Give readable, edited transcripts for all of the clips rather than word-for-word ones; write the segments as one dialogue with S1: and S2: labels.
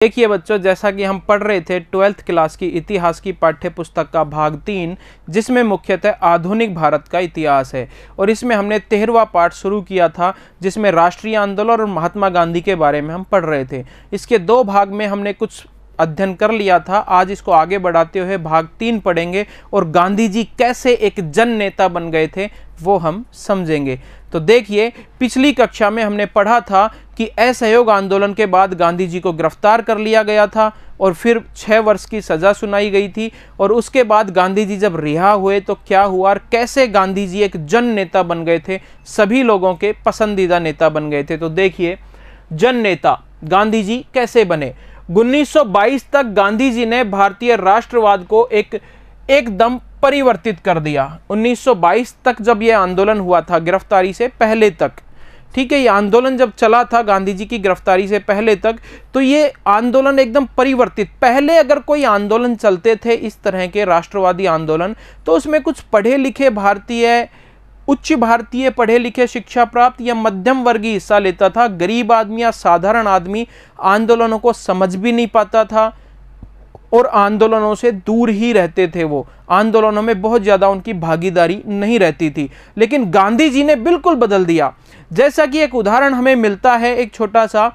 S1: देखिए बच्चों, जैसा कि हम पढ़ रहे थे 12th क्लास की इतिहास की पाठ्य पुस्तक का भाग 3, जिसमें मुख्यतः आधुनिक भारत का इतिहास है। और इसमें हमने 13वां पाठ शुरू किया था, जिसमें राष्ट्रीय आंदोलन और महात्मा गांधी के बारे में हम पढ़ रहे थे। इसके 2 भाग में हमने कुछ अध्ययन कर लिया था। आज इसको आगे बढ़ाते हुए भाग 3 पढ़ेंगे और गांधी जी कैसे एक जन नेता बन गए थे वो हम समझेंगे। तो देखिए, पिछली कक्षा में हमने पढ़ा था कि असहयोग आंदोलन के बाद गांधी जी को गिरफ्तार कर लिया गया था और फिर 6 वर्ष की सज़ा सुनाई गई थी। और उसके बाद गांधी जी जब रिहा हुए तो क्या हुआ और कैसे गांधी जी एक जन नेता बन गए थे, सभी लोगों के पसंदीदा नेता बन गए थे। तो देखिए, जन नेता गांधी जी कैसे बने। 1922 तक गांधी जी ने भारतीय राष्ट्रवाद को एकदम परिवर्तित कर दिया। 1922 तक जब यह आंदोलन हुआ था, गिरफ्तारी से पहले तक, ठीक है, ये आंदोलन जब चला था गांधी जी की गिरफ्तारी से पहले तक, तो ये आंदोलन एकदम परिवर्तित। पहले अगर कोई आंदोलन चलते थे इस तरह के राष्ट्रवादी आंदोलन, तो उसमें कुछ पढ़े लिखे भारतीय, उच्च भारतीय पढ़े लिखे शिक्षा प्राप्त या मध्यम वर्गीय हिस्सा लेता था। गरीब आदमी या साधारण आदमी आंदोलनों को समझ भी नहीं पाता था और आंदोलनों से दूर ही रहते थे। वो आंदोलनों में बहुत ज़्यादा उनकी भागीदारी नहीं रहती थी। लेकिन गांधी जी ने बिल्कुल बदल दिया। जैसा कि एक उदाहरण हमें मिलता है एक छोटा सा,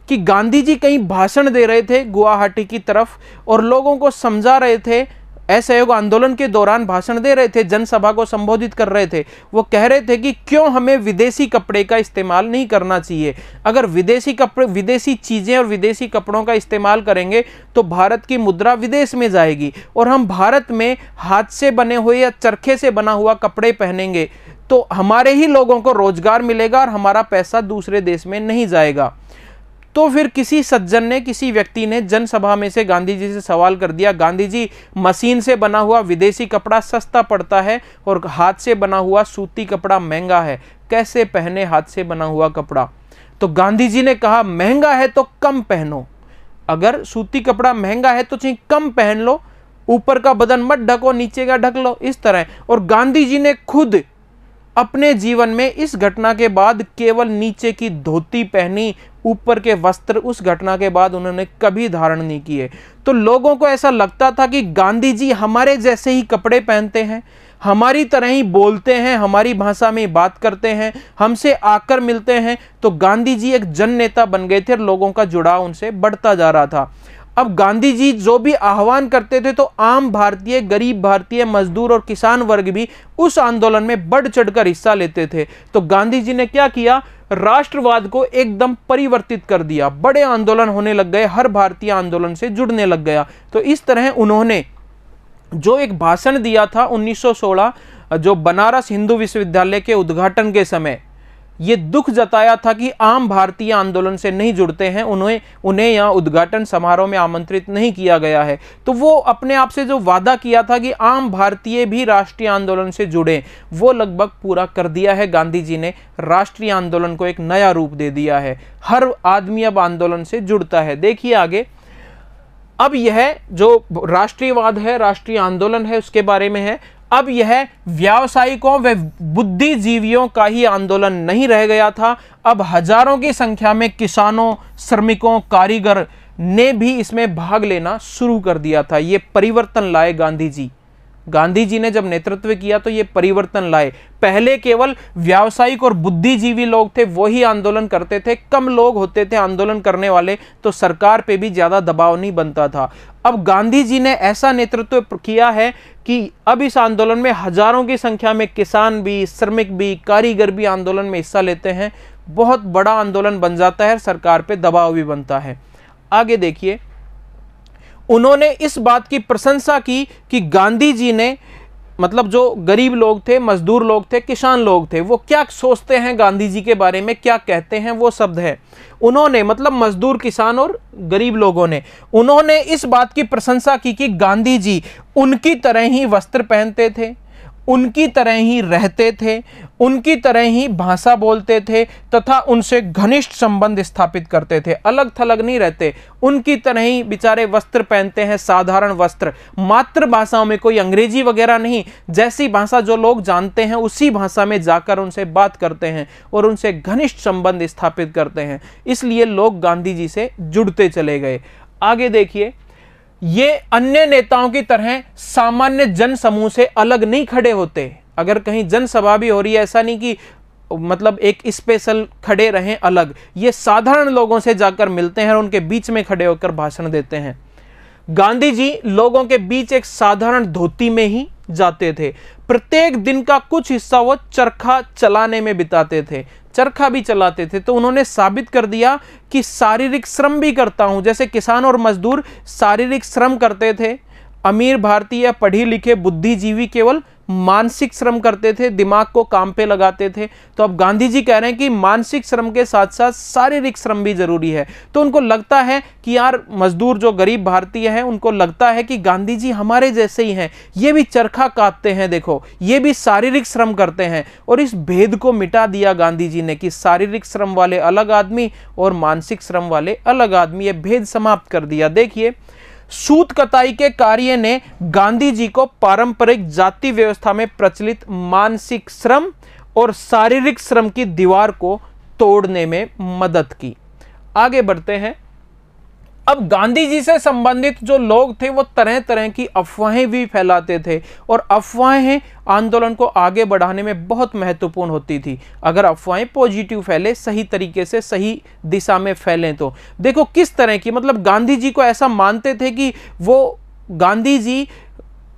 S1: कि गांधी जी कहीं भाषण दे रहे थे गुवाहाटी की तरफ और लोगों को समझा रहे थे। असहयोग आंदोलन के दौरान भाषण दे रहे थे, जनसभा को संबोधित कर रहे थे। वो कह रहे थे कि क्यों हमें विदेशी कपड़े का इस्तेमाल नहीं करना चाहिए। अगर विदेशी कपड़े, विदेशी चीज़ें और विदेशी कपड़ों का इस्तेमाल करेंगे तो भारत की मुद्रा विदेश में जाएगी और हम भारत में हाथ से बने हुए या चरखे से बना हुआ कपड़े पहनेंगे तो हमारे ही लोगों को रोजगार मिलेगा और हमारा पैसा दूसरे देश में नहीं जाएगा। तो फिर किसी सज्जन ने, किसी व्यक्ति ने जनसभा में से गांधी जी से सवाल कर दिया, गांधी जी, मशीन से बना हुआ विदेशी कपड़ा सस्ता पड़ता है और हाथ से बना हुआ सूती कपड़ा महंगा है, कैसे पहने हाथ से बना हुआ कपड़ा। तो गांधी जी ने कहा, महंगा है तो कम पहनो, अगर सूती कपड़ा महंगा है तो चाहिए कम पहन लो, ऊपर का बदन मत ढको, नीचे का ढक लो, इस तरह। और गांधी जी ने खुद अपने जीवन में इस घटना के बाद केवल नीचे की धोती पहनी, ऊपर के वस्त्र उस घटना के बाद उन्होंने कभी धारण नहीं किए। तो लोगों को ऐसा लगता था कि गांधी जी हमारे जैसे ही कपड़े पहनते हैं, हमारी तरह ही बोलते हैं, हमारी भाषा में बात करते हैं, हमसे आकर मिलते हैं। तो गांधी जी एक जन नेता बन गए थे और लोगों का जुड़ाव उनसे बढ़ता जा रहा था। अब गांधी जी जो भी आह्वान करते थे तो आम भारतीय, गरीब भारतीय, मजदूर और किसान वर्ग भी उस आंदोलन में बढ़ चढ़कर हिस्सा लेते थे। तो गांधी जी ने क्या किया, राष्ट्रवाद को एकदम परिवर्तित कर दिया। बड़े आंदोलन होने लग गए, हर भारतीय आंदोलन से जुड़ने लग गया। तो इस तरह उन्होंने जो एक भाषण दिया था 1916, जो बनारस हिंदू विश्वविद्यालय के उद्घाटन के समय, ये दुख जताया था कि आम भारतीय आंदोलन से नहीं जुड़ते हैं, उन्हें यहाँ उद्घाटन समारोह में आमंत्रित नहीं किया गया है। तो वो अपने आप से जो वादा किया था कि आम भारतीय भी राष्ट्रीय आंदोलन से जुड़े, वो लगभग पूरा कर दिया है गांधी जी ने। राष्ट्रीय आंदोलन को एक नया रूप दे दिया है, हर आदमी अब आंदोलन से जुड़ता है। देखिए आगे, अब यह जो राष्ट्रीयवाद है, राष्ट्रीय आंदोलन है, उसके बारे में है। अब यह व्यावसायिकों व बुद्धिजीवियों का ही आंदोलन नहीं रह गया था। अब हजारों की संख्या में किसानों, श्रमिकों, कारीगर ने भी इसमें भाग लेना शुरू कर दिया था। ये परिवर्तन लाए गांधी जी। गांधी जी ने जब नेतृत्व किया तो ये परिवर्तन लाए। पहले केवल व्यावसायिक और बुद्धिजीवी लोग थे, वही आंदोलन करते थे, कम लोग होते थे आंदोलन करने वाले, तो सरकार पे भी ज्यादा दबाव नहीं बनता था। अब गांधी जी ने ऐसा नेतृत्व किया है कि अब इस आंदोलन में हजारों की संख्या में किसान भी, श्रमिक भी, कारीगर भी आंदोलन में हिस्सा लेते हैं। बहुत बड़ा आंदोलन बन जाता है, सरकार पे दबाव भी बनता है। आगे देखिए, उन्होंने इस बात की प्रशंसा की कि गांधी जी ने, मतलब जो गरीब लोग थे, मजदूर लोग थे, किसान लोग थे, वो क्या सोचते हैं गांधी जी के बारे में, क्या कहते हैं, वो शब्द है। उन्होंने, मतलब मजदूर, किसान और गरीब लोगों ने, उन्होंने इस बात की प्रशंसा की कि गांधी जी उनकी तरह ही वस्त्र पहनते थे, उनकी तरह ही रहते थे, उनकी तरह ही भाषा बोलते थे तथा उनसे घनिष्ठ संबंध स्थापित करते थे। अलग थलग नहीं रहते, उनकी तरह ही बेचारे वस्त्र पहनते हैं, साधारण वस्त्र, मातृभाषाओं में, कोई अंग्रेजी वगैरह नहीं, जैसी भाषा जो लोग जानते हैं उसी भाषा में जाकर उनसे बात करते हैं और उनसे घनिष्ठ संबंध स्थापित करते हैं। इसलिए लोग गांधी जी से जुड़ते चले गए। आगे देखिए, ये अन्य नेताओं की तरह सामान्य जन समूह से अलग नहीं खड़े होते। अगर कहीं जनसभा भी हो रही है, ऐसा नहीं कि मतलब एक स्पेशल खड़े रहें अलग, ये साधारण लोगों से जाकर मिलते हैं और उनके बीच में खड़े होकर भाषण देते हैं। गांधी जी लोगों के बीच एक साधारण धोती में ही जाते थे। प्रत्येक दिन का कुछ हिस्सा वो चरखा चलाने में बिताते थे, चरखा भी चलाते थे। तो उन्होंने साबित कर दिया कि शारीरिक श्रम भी करता हूं। जैसे किसान और मजदूर शारीरिक श्रम करते थे, अमीर भारतीय पढ़ी लिखे बुद्धिजीवी केवल मानसिक श्रम करते थे, दिमाग को काम पे लगाते थे। तो अब गांधी जी कह रहे हैं कि मानसिक श्रम के साथ साथ शारीरिक श्रम भी जरूरी है। तो उनको लगता है कि यार मजदूर जो गरीब भारतीय हैं, उनको लगता है कि गांधी जी हमारे जैसे ही हैं, ये भी चरखा काटते हैं, देखो ये भी शारीरिक श्रम करते हैं। और इस भेद को मिटा दिया गांधी जी ने कि शारीरिक श्रम वाले अलग आदमी और मानसिक श्रम वाले अलग आदमी, ये भेद समाप्त कर दिया। देखिए, सूत कताई के कार्य ने गांधी जी को पारंपरिक जाति व्यवस्था में प्रचलित मानसिक श्रम और शारीरिक श्रम की दीवार को तोड़ने में मदद की। आगे बढ़ते हैं। अब गांधी जी से संबंधित जो लोग थे वो तरह तरह की अफवाहें भी फैलाते थे, और अफवाहें आंदोलन को आगे बढ़ाने में बहुत महत्वपूर्ण होती थी। अगर अफवाहें पॉजिटिव फैले, सही तरीके से सही दिशा में फैलें तो देखो किस तरह की, मतलब गांधी जी को ऐसा मानते थे कि वो गांधी जी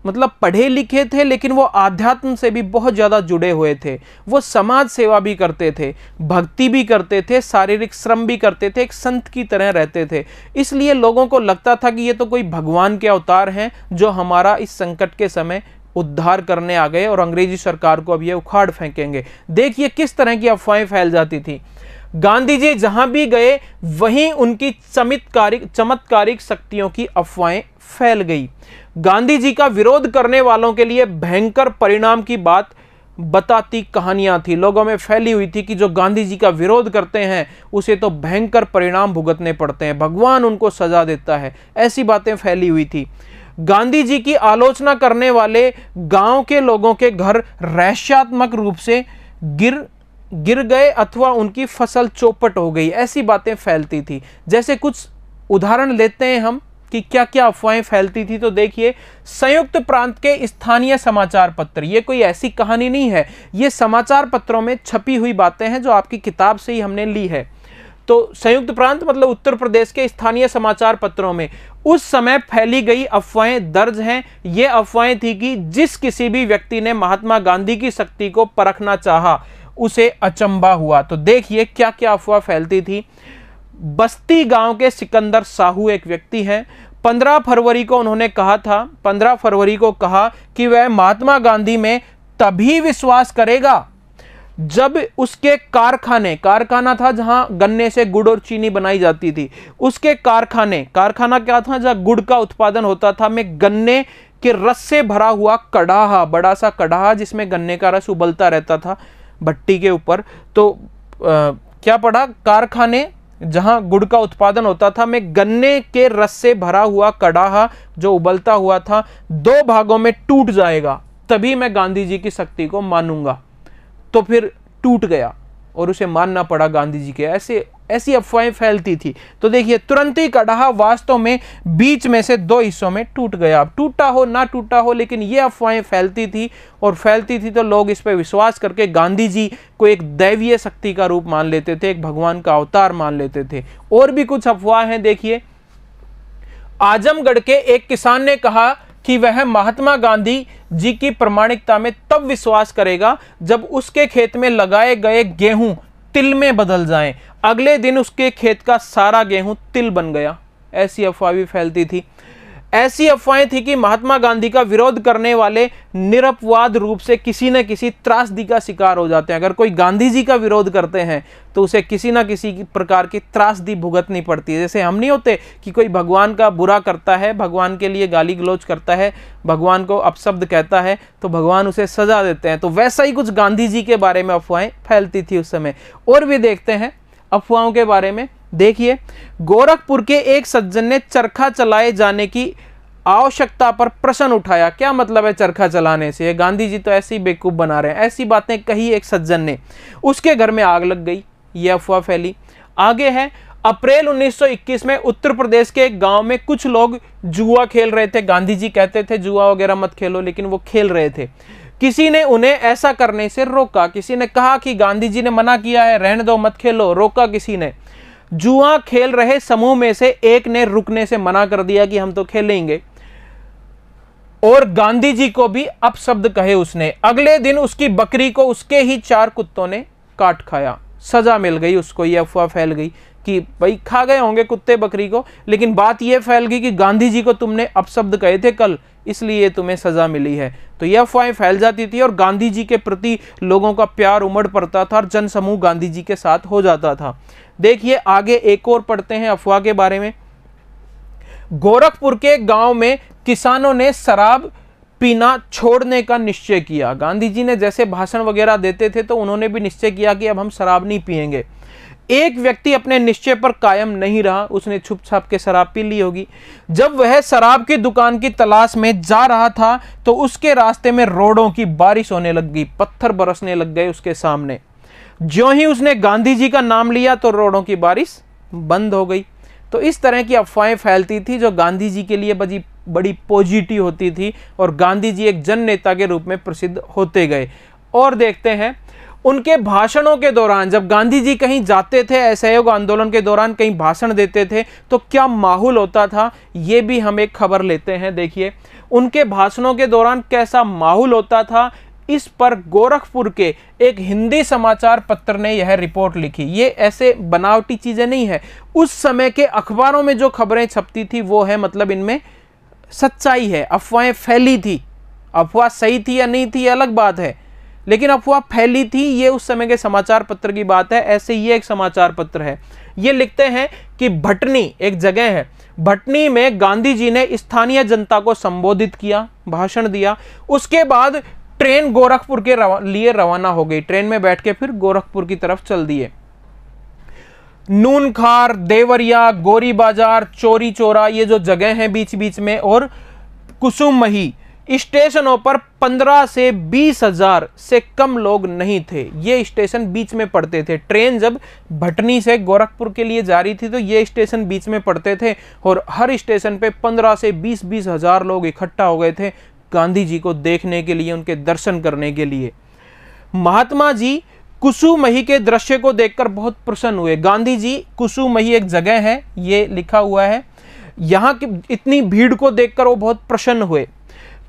S1: मतलब पढ़े लिखे थे, लेकिन वो आध्यात्म से भी बहुत ज़्यादा जुड़े हुए थे। वो समाज सेवा भी करते थे, भक्ति भी करते थे, शारीरिक श्रम भी करते थे, एक संत की तरह रहते थे। इसलिए लोगों को लगता था कि ये तो कोई भगवान के अवतार हैं जो हमारा इस संकट के समय उद्धार करने आ गए और अंग्रेजी सरकार को अब ये उखाड़ फेंकेंगे। देखिए किस तरह की अफवाहें फैल जाती थी। गांधी जी जहां भी गए वहीं उनकी चमत्कारिक शक्तियों की अफवाहें फैल गई। गांधी जी का विरोध करने वालों के लिए भयंकर परिणाम की बात बताती कहानियां थी, लोगों में फैली हुई थी कि जो गांधी जी का विरोध करते हैं उसे तो भयंकर परिणाम भुगतने पड़ते हैं, भगवान उनको सजा देता है, ऐसी बातें फैली हुई थी। गांधी जी की आलोचना करने वाले गांव के लोगों के घर रहस्यात्मक रूप से गिर गए अथवा उनकी फसल चौपट हो गई, ऐसी बातें फैलती थी। जैसे कुछ उदाहरण लेते हैं हम कि क्या क्या अफवाहें फैलती थी। तो देखिए, संयुक्त प्रांत के स्थानीय समाचार पत्र, ये कोई ऐसी कहानी नहीं है, ये समाचार पत्रों में छपी हुई बातें हैं जो आपकी किताब से ही हमने ली है। तो संयुक्त प्रांत मतलब उत्तर प्रदेश के स्थानीय समाचार पत्रों में उस समय फैली गई अफवाहें दर्ज हैं। ये अफवाहें थी कि जिस किसी भी व्यक्ति ने महात्मा गांधी की शक्ति को परखना चाहा उसे अचंभा हुआ। तो देखिए क्या क्या अफवाह फैलती थी। बस्ती गांव के सिकंदर साहू एक व्यक्ति हैं, 15 फरवरी को उन्होंने कहा था, 15 फरवरी को कहा कि वह महात्मा गांधी में तभी विश्वास करेगा जब उसके कारखाना था जहां गन्ने से गुड़ और चीनी बनाई जाती थी, उसके कारखाना क्या था जहां गुड़ का उत्पादन होता था, में गन्ने के रस से भरा हुआ कड़ाहा, बड़ा सा कड़ाहा जिसमें गन्ने का रस उबलता रहता था भट्टी के ऊपर। तो क्या पढ़ा, कारखाने जहां गुड़ का उत्पादन होता था में गन्ने के रस से भरा हुआ कड़ाहा जो उबलता हुआ था 2 भागों में टूट जाएगा, तभी मैं गांधी जी की शक्ति को मानूंगा। तो फिर टूट गया और उसे मानना पड़ा गांधी जी के। ऐसी अफवाहें फैलती थी। तो देखिए, तुरंत ही कड़ाहा वास्तव में बीच में से 2 हिस्सों में टूट गया। अब टूटा हो ना टूटा हो, लेकिन ये अफवाहें फैलती थी, और फैलती थी तो लोग इस पर विश्वास करके गांधी जी को एक दैवीय शक्ति का रूप मान लेते थे, एक भगवान का अवतार मान लेते थे। और भी कुछ अफवाह हैं। देखिए, आजमगढ़ के एक किसान ने कहा कि वह महात्मा गांधी जी की प्रामाणिकता में तब विश्वास करेगा जब उसके खेत में लगाए गए गेहूं तिल में बदल जाएं। अगले दिन उसके खेत का सारा गेहूं तिल बन गया। ऐसी अफवाह भी फैलती थी। ऐसी अफवाहें थी कि महात्मा गांधी का विरोध करने वाले निरपवाद रूप से किसी न किसी त्रासदी का शिकार हो जाते हैं। अगर कोई गांधी जी का विरोध करते हैं तो उसे किसी न किसी प्रकार की त्रासदी भुगतनी पड़ती है। जैसे हम नहीं होते कि कोई भगवान का बुरा करता है, भगवान के लिए गाली गलौज करता है, भगवान को अपशब्द कहता है, तो भगवान उसे सजा देते हैं। तो वैसा ही कुछ गांधी जी के बारे में अफवाहें फैलती थी उस समय। और भी देखते हैं अफवाहों के बारे में। देखिए, गोरखपुर के एक सज्जन ने चरखा चलाए जाने की आवश्यकता पर प्रश्न उठाया। क्या मतलब है चरखा चलाने से, गांधी जी तो ऐसे ही बेवकूफ बना रहे हैं, ऐसी बातें कही एक सज्जन ने। उसके घर में आग लग गई, यह अफवाह फैली। आगे है, अप्रैल 1921 में उत्तर प्रदेश के एक गांव में कुछ लोग जुआ खेल रहे थे। गांधी जी कहते थे जुआ वगैरह मत खेलो, लेकिन वो खेल रहे थे। किसी ने उन्हें ऐसा करने से रोका। किसी ने कहा कि गांधी जी ने मना किया है, रहने दो, मत खेलो। रोका किसी ने। जुआ खेल रहे समूह में से एक ने रुकने से मना कर दिया कि हम तो खेलेंगे, और गांधी जी को भी अपशब्द कहे उसने। अगले दिन उसकी बकरी को उसके ही 4 कुत्तों ने काट खाया। सजा मिल गई उसको। यह अफवाह फैल गई कि भाई खा गए होंगे कुत्ते बकरी को, लेकिन बात यह फैल गई कि गांधी जी को तुमने अपशब्द कहे थे कल, इसलिए तुम्हें सजा मिली है। तो यह अफवाहें फैल जाती थी और गांधी जी के प्रति लोगों का प्यार उमड़ पड़ता था और जनसमूह गांधी जी के साथ हो जाता था। देखिए आगे एक और पढ़ते हैं अफवाह के बारे में। गोरखपुर के गांव में किसानों ने शराब पीना छोड़ने का निश्चय किया। गांधी जी ने जैसे भाषण वगैरह देते थे तो उन्होंने भी निश्चय किया कि अब हम शराब नहीं पिएंगे। एक व्यक्ति अपने निश्चय पर कायम नहीं रहा, उसने छुप छाप के शराब पी ली होगी। जब वह शराब की दुकान की तलाश में जा रहा था तो उसके रास्ते में रोड़ों की बारिश होने लग गई, पत्थर बरसने लग गए उसके सामने। ज्यों ही उसने गांधी जी का नाम लिया तो रोड़ों की बारिश बंद हो गई। तो इस तरह की अफवाहें फैलती थी जो गांधी जी के लिए बड़ी पॉजिटिव होती थी और गांधी जी एक जन नेता के रूप में प्रसिद्ध होते गए। और देखते हैं उनके भाषणों के दौरान, जब गांधी जी कहीं जाते थे, असहयोग आंदोलन के दौरान कहीं भाषण देते थे तो क्या माहौल होता था, ये भी हम एक खबर लेते हैं। देखिए उनके भाषणों के दौरान कैसा माहौल होता था, इस पर गोरखपुर के एक हिंदी समाचार पत्र ने यह रिपोर्ट लिखी। ये ऐसे बनावटी चीजें नहीं है, उस समय के अखबारों में जो खबरें छपती थी वो है, मतलब इनमें सच्चाई है। अफवाहें फैली थी, अफवाह सही थी या नहीं थी अलग बात है, लेकिन अफवाह फैली थी, ये उस समय के समाचार पत्र की बात है। ऐसे ये एक समाचार पत्र है, ये लिखते हैं कि भटनी एक जगह है, भटनी में गांधी जी ने स्थानीय जनता को संबोधित किया, भाषण दिया। उसके बाद ट्रेन गोरखपुर के लिए रवाना हो गई। ट्रेन में बैठ के फिर गोरखपुर की तरफ चल दिए। नूनखार, देवरिया, गोरी बाजार, चोरी चोरा, ये जो जगह हैं बीच बीच में, और कुसुमही स्टेशनों पर 15 से 20 हजार से कम लोग नहीं थे। ये स्टेशन बीच में पड़ते थे। ट्रेन जब भटनी से गोरखपुर के लिए जा रही थी तो ये स्टेशन बीच में पड़ते थे और हर स्टेशन पे 15 से 20 हजार लोग इकट्ठा हो गए थे गांधी जी को देखने के लिए, उनके दर्शन करने के लिए। महात्मा जी कुसुमही के दृश्य को देखकर बहुत प्रसन्न हुए। गांधी जी, कुसुमही एक जगह है, ये लिखा हुआ है, यहाँ की इतनी भीड़ को देखकर वो बहुत प्रसन्न हुए,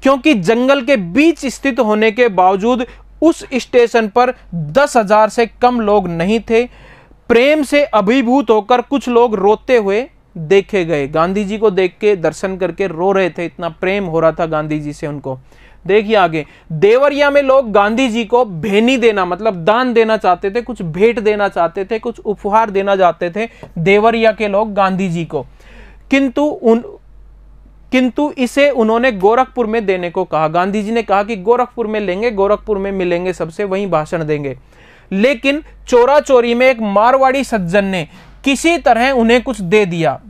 S1: क्योंकि जंगल के बीच स्थित होने के बावजूद उस स्टेशन पर 10,000 से कम लोग नहीं थे। प्रेम से अभिभूत होकर कुछ लोग रोते हुए देखे गए। गांधी जी को देख के, दर्शन करके रो रहे थे, इतना प्रेम हो रहा था गांधी जी से उनको। देखिए आगे, देवरिया में लोग गांधी जी को भेनी देना, मतलब दान देना चाहते थे, कुछ भेंट देना चाहते थे, कुछ उपहार देना चाहते थे देवरिया के लोग गांधी जी को, किंतु इसे उन्होंने गोरखपुर में देने को कहा। गांधी जी ने कहा कि गोरखपुर में लेंगे, गोरखपुर में मिलेंगे सबसे, वहीं भाषण देंगे। लेकिन चोरा चोरी में एक मारवाड़ी सज्जन ने किसी तरह उन्हें कुछ दे दिया,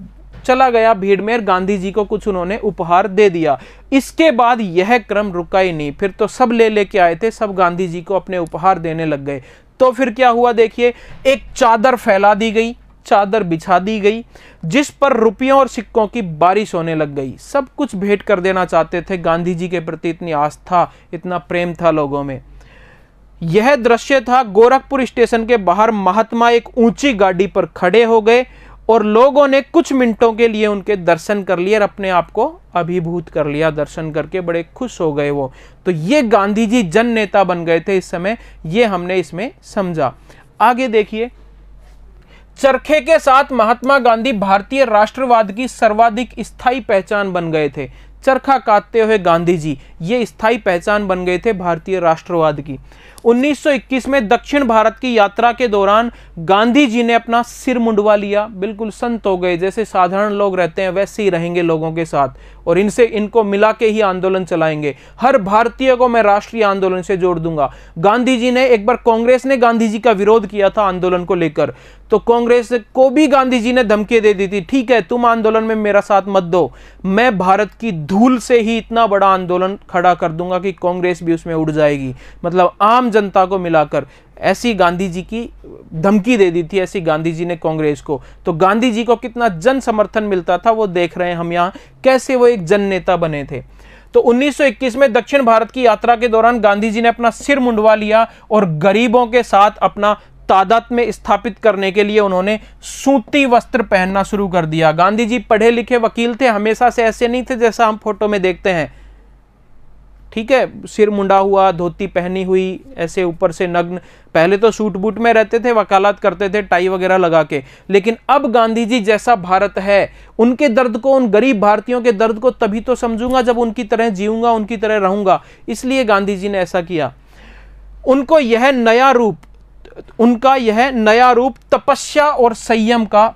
S1: चला गया भीड़ में, गांधी जी को कुछ उन्होंने उपहार दे दिया। इसके बाद यह क्रम रुका ही नहीं, फिर तो सब ले लेके आए थे, सब गांधी जी को अपने उपहार देने लग गए। तो फिर क्या हुआ देखिए, एक चादर फैला दी गई, चादर बिछा दी गई, जिस पर रुपयों और सिक्कों की बारिश होने लग गई। सब कुछ भेंट कर देना चाहते थे, गांधी जी के प्रति इतनी आस्था, इतना प्रेम था लोगों में। यह दृश्य था गोरखपुर स्टेशन के बाहर। महात्मा एक ऊंची गाड़ी पर खड़े हो गए और लोगों ने कुछ मिनटों के लिए उनके दर्शन कर लिए और अपने आप को अभिभूत कर लिया। दर्शन करके बड़े खुश हो गए वो। तो ये गांधी जी जन नेता बन गए थे इस समय, ये हमने इसमें समझा। आगे देखिए, चरखे के साथ महात्मा गांधी भारतीय राष्ट्रवाद की सर्वाधिक स्थायी पहचान बन गए थे। चरखा काटते हुए गांधी जी, ये स्थायी पहचान बन गए थे भारतीय राष्ट्रवाद की। 1921 में दक्षिण भारत की यात्रा के दौरान गांधी जी ने अपना सिर मुंडवा लिया, बिल्कुल संत हो गए, जैसे साधारण लोग रहते हैं वैसे ही रहेंगे लोगों के साथ, और इनको मिला के ही आंदोलन चलाएंगे। हर भारतीय को मैं राष्ट्रीय आंदोलन से जोड़ दूंगा। गांधी जी ने एक बार, कांग्रेस ने गांधी जी का विरोध किया था आंदोलन को लेकर, तो कांग्रेस को भी गांधी जी ने धमकी दे दी थी, ठीक है तुम आंदोलन में मेरा साथ मत दो, मैं भारत की धूल से ही इतना बड़ा आंदोलन खड़ा कर दूंगा कि कांग्रेस भी उसमें उड़ जाएगी। मतलब आम जनता को मिलाकर ऐसी गांधी जी की धमकी दे दी थी, ऐसी गांधी जी ने कांग्रेस को। तो गांधी जी को कितना जन समर्थन मिलता था वो देख रहे हैं हम यहाँ, कैसे वो एक जन नेता बने थे। तो 1921 में दक्षिण भारत की यात्रा के दौरान गांधी जी ने अपना सिर मुंडवा लिया और गरीबों के साथ अपना तादात्म्य स्थापित करने के लिए उन्होंने सूती वस्त्र पहनना शुरू कर दिया। गांधी जी पढ़े लिखे वकील थे, हमेशा से ऐसे नहीं थे जैसा हम फोटो में देखते हैं, ठीक है, सिर मुंडा हुआ, धोती पहनी हुई, ऐसे ऊपर से नग्न। पहले तो सूट बूट में रहते थे, वकालत करते थे टाई वगैरह लगा के, लेकिन अब गांधी जी जैसा भारत है, उनके दर्द को, उन गरीब भारतीयों के दर्द को तभी तो समझूंगा जब उनकी तरह जीऊंगा, उनकी तरह रहूंगा। इसलिए गांधी जी ने ऐसा किया। उनको यह नया रूप, उनका यह नया रूप तपस्या और संयम का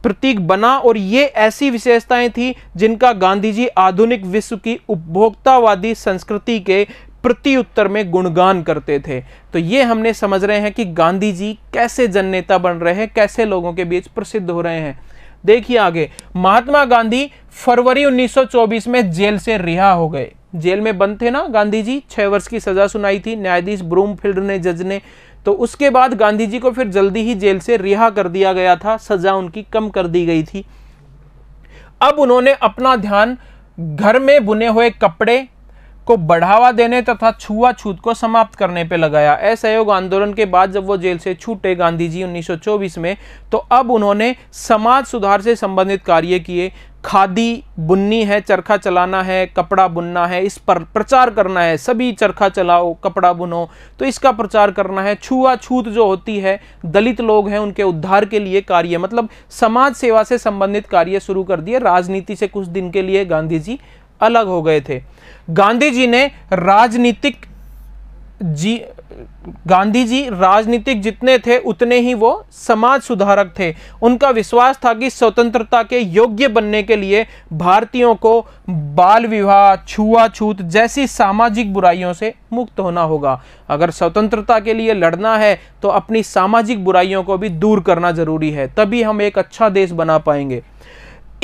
S1: प्रतीक बना, और ये ऐसी विशेषताएं थी जिनका गांधी जी आधुनिक विश्व की उपभोक्तावादी संस्कृति के प्रति उत्तर में गुणगान करते थे। तो ये हमने समझ रहे हैं कि गांधी जी कैसे जननेता बन रहे हैं, कैसे लोगों के बीच प्रसिद्ध हो रहे हैं। देखिए आगे, महात्मा गांधी फरवरी 1924 में जेल से रिहा हो गए। जेल में बंद थे ना गांधी जी, 6 वर्ष की सजा सुनाई थी न्यायाधीश ब्रूमफील्ड ने, जज ने। तो उसके बाद गांधी जी को फिर जल्दी ही जेल से रिहा कर दिया गया था, सजा उनकी कम कर दी गई थी। अब उन्होंने अपना ध्यान घर में बुने हुए कपड़े को बढ़ावा देने तथा छुआछूत को समाप्त करने पर लगाया। असहयोग आंदोलन के बाद जब वो जेल से छूटे गांधी जी 1924 में, तो अब उन्होंने समाज सुधार से संबंधित कार्य किए। खादी बुननी है, चरखा चलाना है, कपड़ा बुनना है, इस पर प्रचार करना है, सभी चरखा चलाओ, कपड़ा बुनो, तो इसका प्रचार करना है। छुआछूत जो होती है, दलित लोग हैं उनके उद्धार के लिए कार्य, मतलब समाज सेवा से संबंधित कार्य शुरू कर दिए। राजनीति से कुछ दिन के लिए गांधी जी अलग हो गए थे। गांधी जी राजनीतिक जितने थे उतने ही वो समाज सुधारक थे। उनका विश्वास था कि स्वतंत्रता के योग्य बनने के लिए भारतीयों को बाल विवाह, छुआछूत जैसी सामाजिक बुराइयों से मुक्त होना होगा। अगर स्वतंत्रता के लिए लड़ना है तो अपनी सामाजिक बुराइयों को भी दूर करना जरूरी है, तभी हम एक अच्छा देश बना पाएंगे।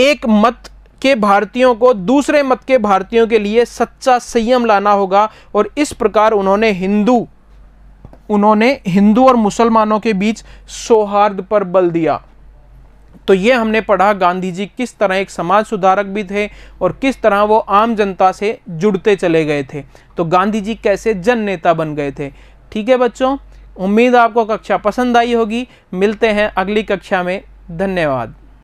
S1: एक मत के भारतीयों को दूसरे मत के भारतीयों के लिए सच्चा संयम लाना होगा, और इस प्रकार उन्होंने हिंदू और मुसलमानों के बीच सौहार्द पर बल दिया। तो ये हमने पढ़ा गांधी जी किस तरह एक समाज सुधारक भी थे और किस तरह वो आम जनता से जुड़ते चले गए थे। तो गांधी जी कैसे जन नेता बन गए थे। ठीक है बच्चों, उम्मीद आपको कक्षा पसंद आई होगी। मिलते हैं अगली कक्षा में। धन्यवाद।